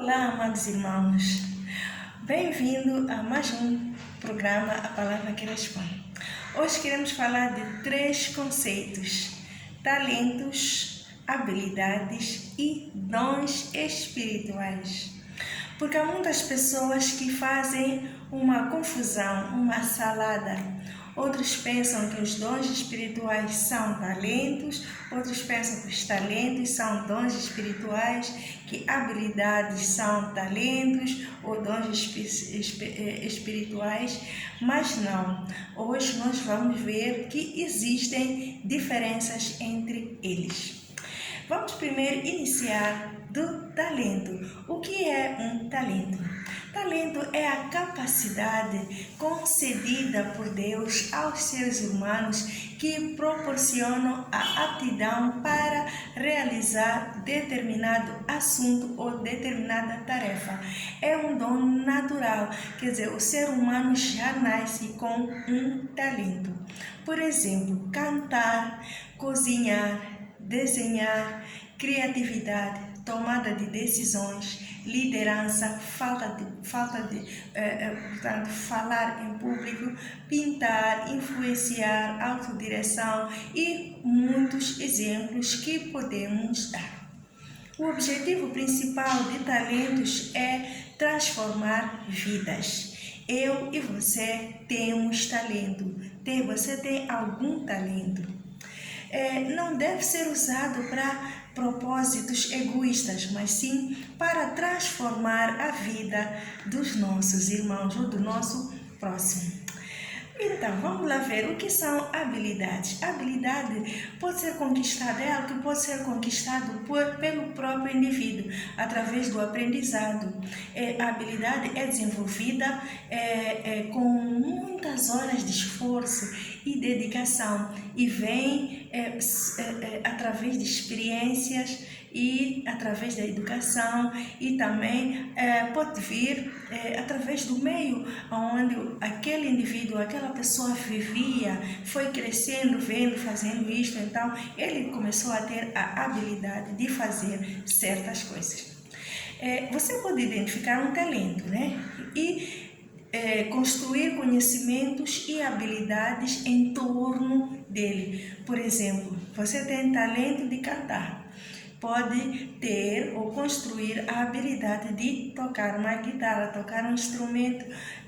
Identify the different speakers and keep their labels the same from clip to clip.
Speaker 1: Olá, amados irmãos. Bem-vindo a mais um programa A Palavra que Responde. Hoje queremos falar de 3 conceitos: talentos, habilidades e dons espirituais. Porque há muitas pessoas que fazem uma confusão, uma salada. Outros pensam que os dons espirituais são talentos, outros pensam que os talentos são dons espirituais, que habilidades são talentos ou dons espirituais, mas não. Hoje nós vamos ver que existem diferenças entre eles. Vamos primeiro iniciar do talento. O que é um talento? Talento é a capacidade concedida por Deus aos seres humanos que proporcionam a aptidão para realizar determinado assunto ou determinada tarefa. É um dom natural, quer dizer, o ser humano já nasce com um talento. Por exemplo, cantar, cozinhar, desenhar, criatividade, tomada de decisões, liderança, portanto, falar em público, pintar, influenciar, autodireção e muitos exemplos que podemos dar. O objetivo principal de talentos é transformar vidas. Eu e você temos talento. Você tem algum talento? Não deve ser usado para propósitos egoístas, mas sim para transformar a vida dos nossos irmãos ou do nosso próximo. Então, vamos lá ver o que são habilidades. Habilidade pode ser conquistada, é algo que pode ser conquistado pelo próprio indivíduo, através do aprendizado. A habilidade é desenvolvida com muitas horas de esforço e dedicação e vem através de experiências e através da educação e também pode vir através do meio onde aquele indivíduo, aquela pessoa vivia, foi crescendo, vendo, fazendo isto, então ele começou a ter a habilidade de fazer certas coisas. Você pode identificar um talento, né? E construir conhecimentos e habilidades em torno dele. Por exemplo, você tem talento de cantar. Pode ter ou construir a habilidade de tocar uma guitarra, tocar um instrumento,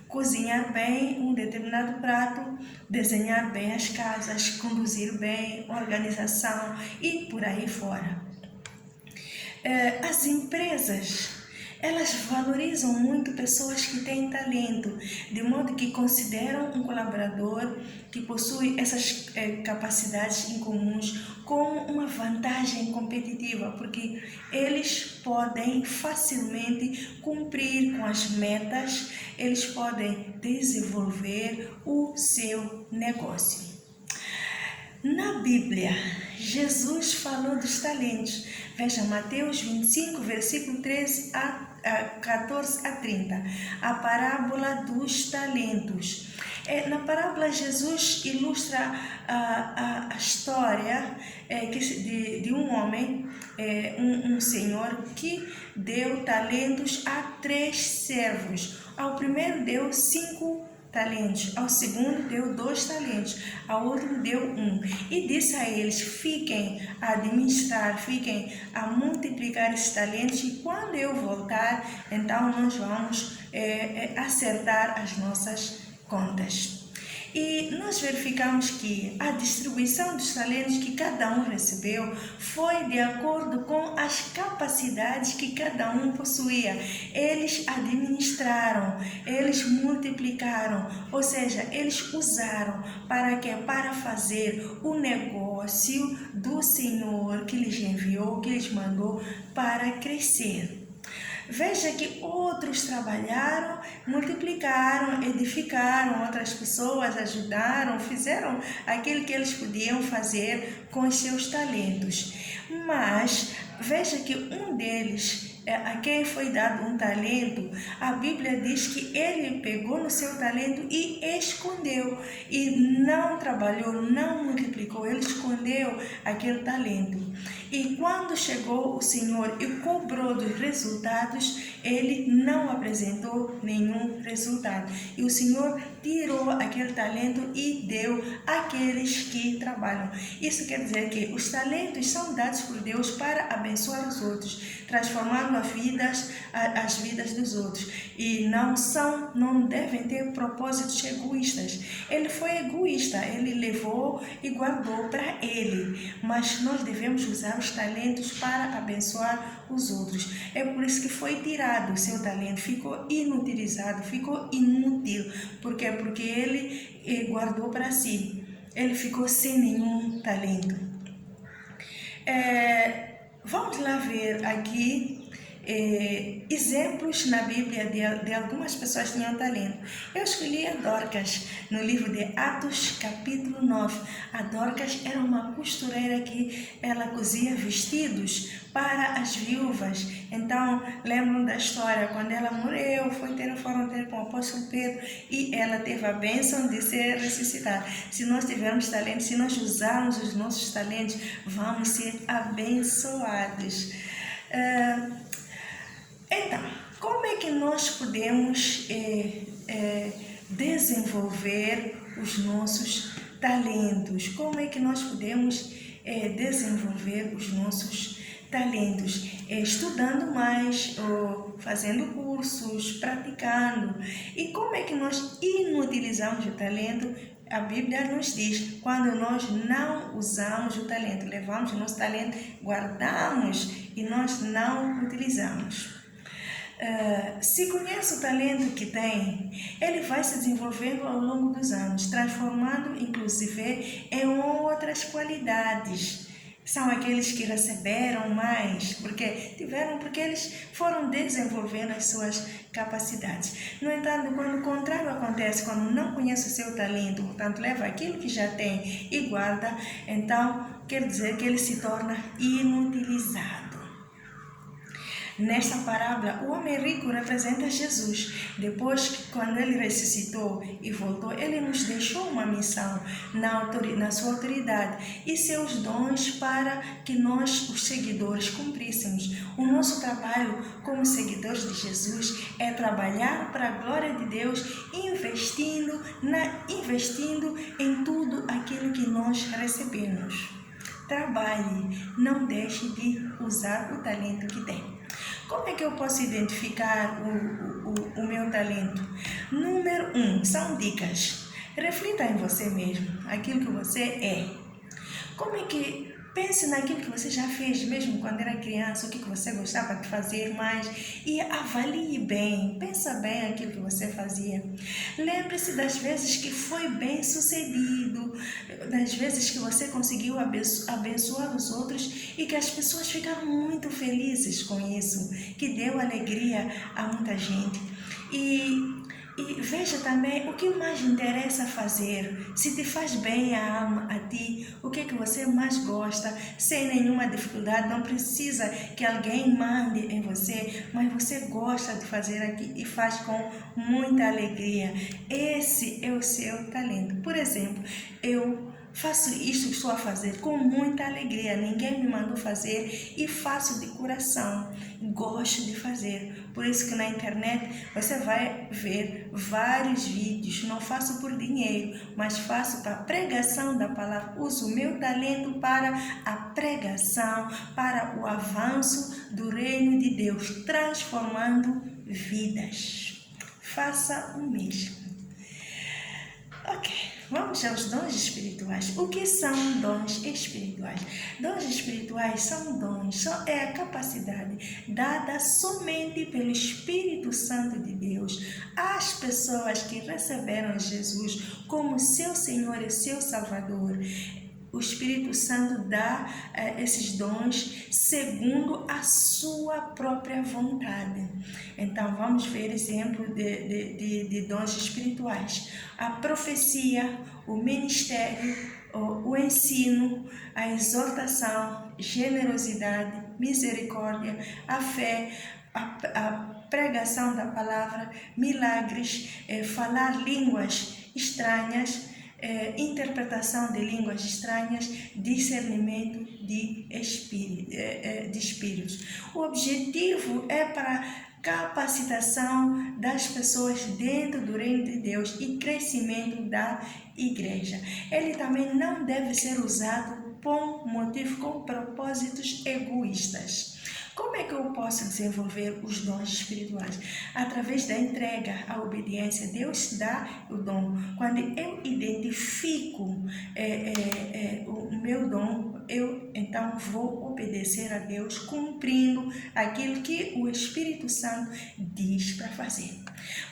Speaker 1: cozinhar bem um determinado prato, desenhar bem as casas, conduzir bem, organização e por aí fora. As empresas, elas valorizam muito pessoas que têm talento, de modo que consideram um colaborador que possui essas capacidades em comuns como uma vantagem competitiva, porque eles podem facilmente cumprir com as metas, eles podem desenvolver o seu negócio. Na Bíblia, Jesus falou dos talentos. Veja, Mateus 25, versículo 13 a 14 a 30, a parábola dos talentos. Na parábola, Jesus ilustra a história de um homem, um senhor que deu talentos a 3 servos. Ao primeiro deu 5 talentos, ao segundo deu 2 talentos, ao outro deu 1 e disse a eles: fiquem a administrar, fiquem a multiplicar esses talentos e quando eu voltar, então nós vamos acertar as nossas contas. E nós verificamos que a distribuição dos talentos que cada um recebeu foi de acordo com as capacidades que cada um possuía. Eles administraram, eles multiplicaram, ou seja, eles usaram para quê? Para fazer o negócio do Senhor que lhes enviou, que lhes mandou para crescer. Veja que outros trabalharam, multiplicaram, edificaram outras pessoas, ajudaram, fizeram aquilo que eles podiam fazer com os seus talentos. Mas veja que um deles, a quem foi dado um talento, a Bíblia diz que ele pegou no seu talento e escondeu, e não trabalhou, não multiplicou, ele escondeu aquele talento. E quando chegou o Senhor e cobrou dos resultados, ele não apresentou nenhum resultado. E o Senhor tirou aquele talento e deu àqueles que trabalham. Isso quer dizer que os talentos são dados por Deus para abençoar os outros, transformando as vidas dos outros. E não devem ter propósitos egoístas. Ele foi egoísta, ele levou e guardou para ele. Mas nós devemos usar os talentos para abençoar os outros. É por isso que foi tirado o seu talento, ficou inutilizado, ficou inútil. Por quê? Porque ele guardou para si. Ele ficou sem nenhum talento. Vamos lá ver aqui exemplos na Bíblia de algumas pessoas que tinham talento. Eu escolhi a Dorcas no livro de Atos, capítulo 9. A Dorcas era uma costureira que ela cosia vestidos para as viúvas. Então, lembram da história, quando ela morreu, foram ter com o apóstolo Pedro e ela teve a bênção de ser ressuscitada. Se nós tivermos talento, se nós usarmos os nossos talentos, vamos ser abençoados. Então, como é que nós podemos desenvolver os nossos talentos? Como é que nós podemos desenvolver os nossos talentos? Estudando mais, ou fazendo cursos, praticando. E como é que nós inutilizamos o talento? A Bíblia nos diz, quando nós não usamos o talento, levamos o nosso talento, guardamos e nós não utilizamos. Se conhece o talento que tem, ele vai se desenvolvendo ao longo dos anos, transformando inclusive em outras qualidades. São aqueles que receberam mais, porque eles foram desenvolvendo as suas capacidades. No entanto, quando o contrário acontece, quando não conhece o seu talento, portanto leva aquilo que já tem e guarda, então quer dizer que ele se torna inutilizado. Nesta parábola, o homem rico representa Jesus. Depois, quando ele ressuscitou e voltou, ele nos deixou uma missão na sua autoridade e seus dons para que nós, os seguidores, cumpríssemos. O nosso trabalho como seguidores de Jesus é trabalhar para a glória de Deus, investindo em tudo aquilo que nós recebemos. Trabalhe, não deixe de usar o talento que tem. Como é que eu posso identificar o meu talento? Número 1, são dicas. Reflita em você mesmo, aquilo que você é. Como é que pense naquilo que você já fez, mesmo quando era criança, o que você gostava de fazer mais, e avalie bem, pensa bem aquilo que você fazia. Lembre-se das vezes que foi bem sucedido, das vezes que você conseguiu abençoar os outros e que as pessoas ficaram muito felizes com isso, que deu alegria a muita gente. E veja também o que mais interessa fazer, se te faz bem a alma, a ti, o que você mais gosta, sem nenhuma dificuldade, não precisa que alguém mande em você, mas você gosta de fazer aqui e faz com muita alegria. Esse é o seu talento. Por exemplo, eu faço isto que estou a fazer com muita alegria, ninguém me mandou fazer e faço de coração, gosto de fazer. Por isso que na internet você vai ver vários vídeos, não faço por dinheiro, mas faço para a pregação da palavra, uso o meu talento para a pregação, para o avanço do reino de Deus, transformando vidas. Faça o mesmo. Ok, vamos aos dons espirituais. O que são dons espirituais? Dons espirituais são dons, é a capacidade dada somente pelo Espírito Santo de Deus às pessoas que receberam Jesus como seu Senhor e seu Salvador. O Espírito Santo dá esses dons segundo a sua própria vontade. Então, vamos ver exemplo de dons espirituais. A profecia, o ministério, o ensino, a exortação, generosidade, misericórdia, a fé, a pregação da palavra, milagres, falar línguas estranhas, interpretação de línguas estranhas, discernimento de espíritos. O objetivo é para capacitação das pessoas dentro do reino de Deus e crescimento da igreja. Ele também não deve ser usado com propósitos egoístas. Como é que eu posso desenvolver os dons espirituais? Através da entrega, a obediência. Deus dá o dom. Quando eu identifico o meu dom, eu então vou obedecer a Deus, cumprindo aquilo que o Espírito Santo diz para fazer.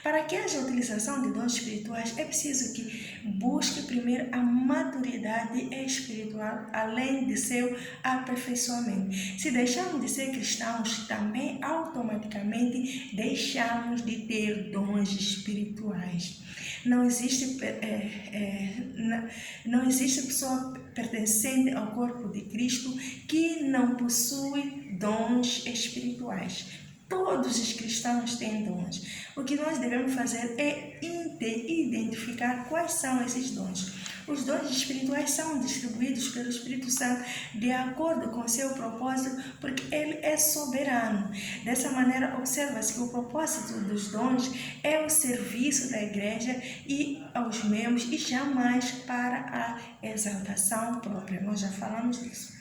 Speaker 1: Para que haja utilização de dons espirituais, é preciso que busque primeiro a maturidade espiritual, além de seu aperfeiçoamento. Se deixarmos de ser cristãos, também automaticamente deixamos de ter dons espirituais. Não existe pessoa pertencente ao corpo de Cristo que não possui dons espirituais. Todos os cristãos têm dons. O que nós devemos fazer é identificar quais são esses dons. Os dons espirituais são distribuídos pelo Espírito Santo de acordo com seu propósito, porque ele é soberano. Dessa maneira, observa-se que o propósito dos dons é o serviço da igreja e aos membros e jamais para a exaltação própria. Nós já falamos disso.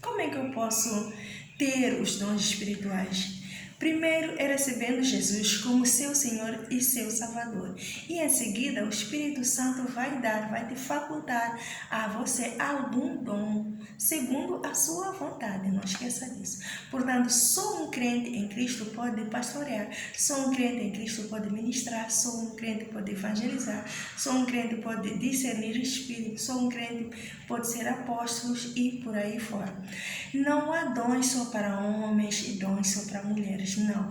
Speaker 1: Como é que eu posso ter os dons espirituais? Primeiro é recebendo Jesus como seu Senhor e seu Salvador. E em seguida o Espírito Santo vai te facultar a você algum dom, segundo a sua vontade. Não esqueça disso. Portanto, só um crente em Cristo pode pastorear, só um crente em Cristo pode ministrar, só um crente pode evangelizar, só um crente pode discernir espírito, só um crente pode ser apóstolos e por aí fora. Não há dons só para homens e dons só para mulheres. Não,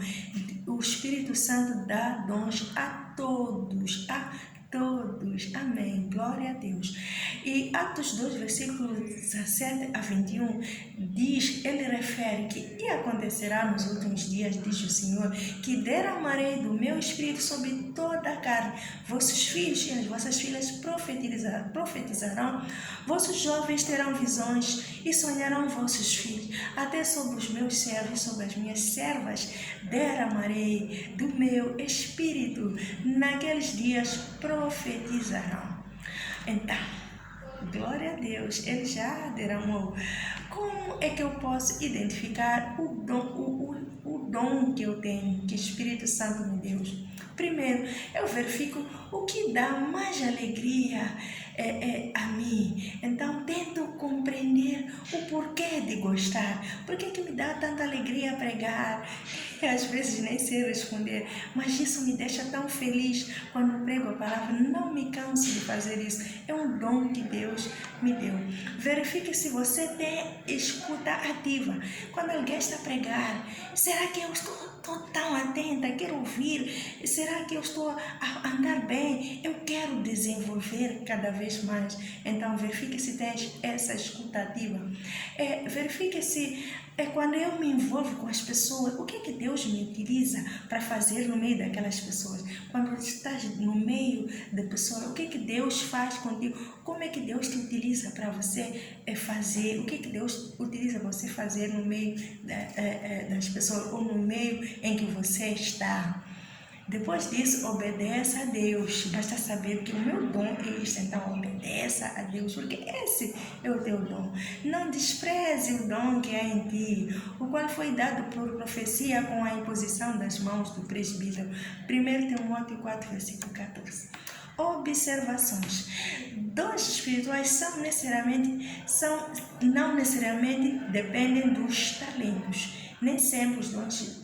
Speaker 1: o Espírito Santo dá dons a todos, amém, glória a Deus. E Atos 2, versículos 17 a 21, ele refere que e acontecerá nos últimos dias, diz o Senhor, que derramarei do meu Espírito sobre toda a carne. Vossos filhos e as vossas filhas profetizarão, vossos jovens terão visões e sonharão vossos filhos. Até sobre os meus servos, sobre as minhas servas, derramarei do meu Espírito. Naqueles dias profetizarão. Então, glória a Deus, ele já derramou. Como é que eu posso identificar o dom que eu tenho, que o Espírito Santo me deu? Primeiro, eu verifico o que dá mais alegria a mim. Então, tento compreender o porquê de gostar. Por que me dá tanta alegria pregar? Às vezes nem sei responder, mas isso me deixa tão feliz quando prego a palavra. Não me canso de fazer isso. É um dom que Deus me deu. Verifique se você tem escuta ativa. Quando alguém está a pregar, será que eu estou tão atenta? Quero ouvir. Será que eu estou a andar bem? Eu quero desenvolver cada vez mais. Então, verifique se tens essa escuta ativa. Verifique se quando eu me envolvo com as pessoas, o que Deus me utiliza para fazer no meio daquelas pessoas? Quando estás no meio da pessoa, o que Deus faz contigo? Como é que Deus te utiliza para você fazer? O que Deus utiliza para você fazer no meio das pessoas ou no meio em que você está? Depois disso, obedeça a Deus. Basta saber que o meu dom é isso. Então, obedeça a Deus, porque esse é o teu dom. Não despreze o dom que há em ti, o qual foi dado por profecia com a imposição das mãos do presbítero. 1 Timóteo 4, versículo 14. Observações. Dons espirituais não necessariamente dependem dos talentos. Nem sempre os dons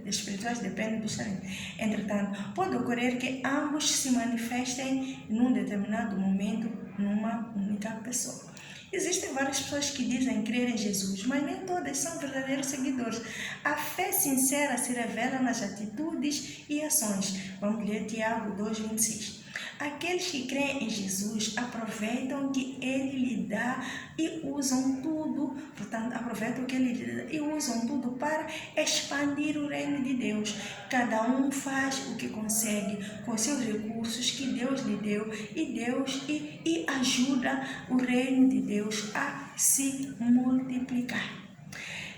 Speaker 1: espirituais dependem dos talentos. Entretanto, pode ocorrer que ambos se manifestem num determinado momento numa única pessoa. Existem várias pessoas que dizem crer em Jesus, mas nem todas são verdadeiros seguidores. A fé sincera se revela nas atitudes e ações. Vamos ler Tiago 2,26. Aqueles que creem em Jesus aproveitam o que Ele lhe dá e usam tudo, portanto, aproveitam o que Ele lhe dá e usam tudo para expandir o reino de Deus. Cada um faz o que consegue com os seus recursos que Deus lhe deu e ajuda o reino de Deus a se multiplicar.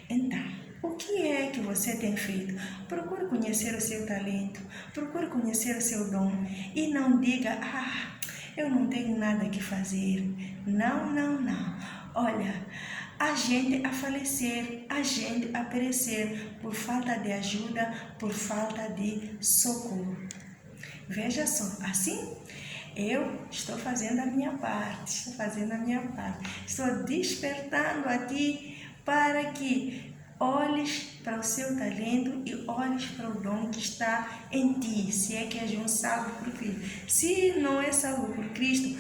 Speaker 1: Então, o que é que você tem feito? Procure conhecer o seu talento, procure conhecer o seu dom e não diga, eu não tenho nada que fazer. Não, não, não. Olha, a gente a falecer, a gente a perecer por falta de ajuda, por falta de socorro. Veja só, assim eu estou fazendo a minha parte, estou despertando a ti para que olhes para o seu talento e olhes para o dom que está em ti, se é que és um salvo por Cristo. Se não é salvo por Cristo,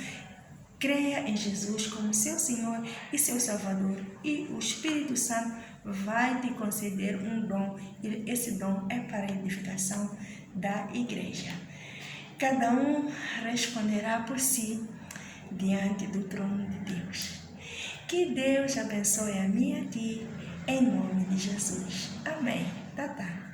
Speaker 1: creia em Jesus como seu Senhor e seu Salvador, e o Espírito Santo vai te conceder um dom, e esse dom é para a edificação da igreja. Cada um responderá por si diante do trono de Deus. Que Deus abençoe a mim e a ti, em nome de Jesus. Amém. Tá.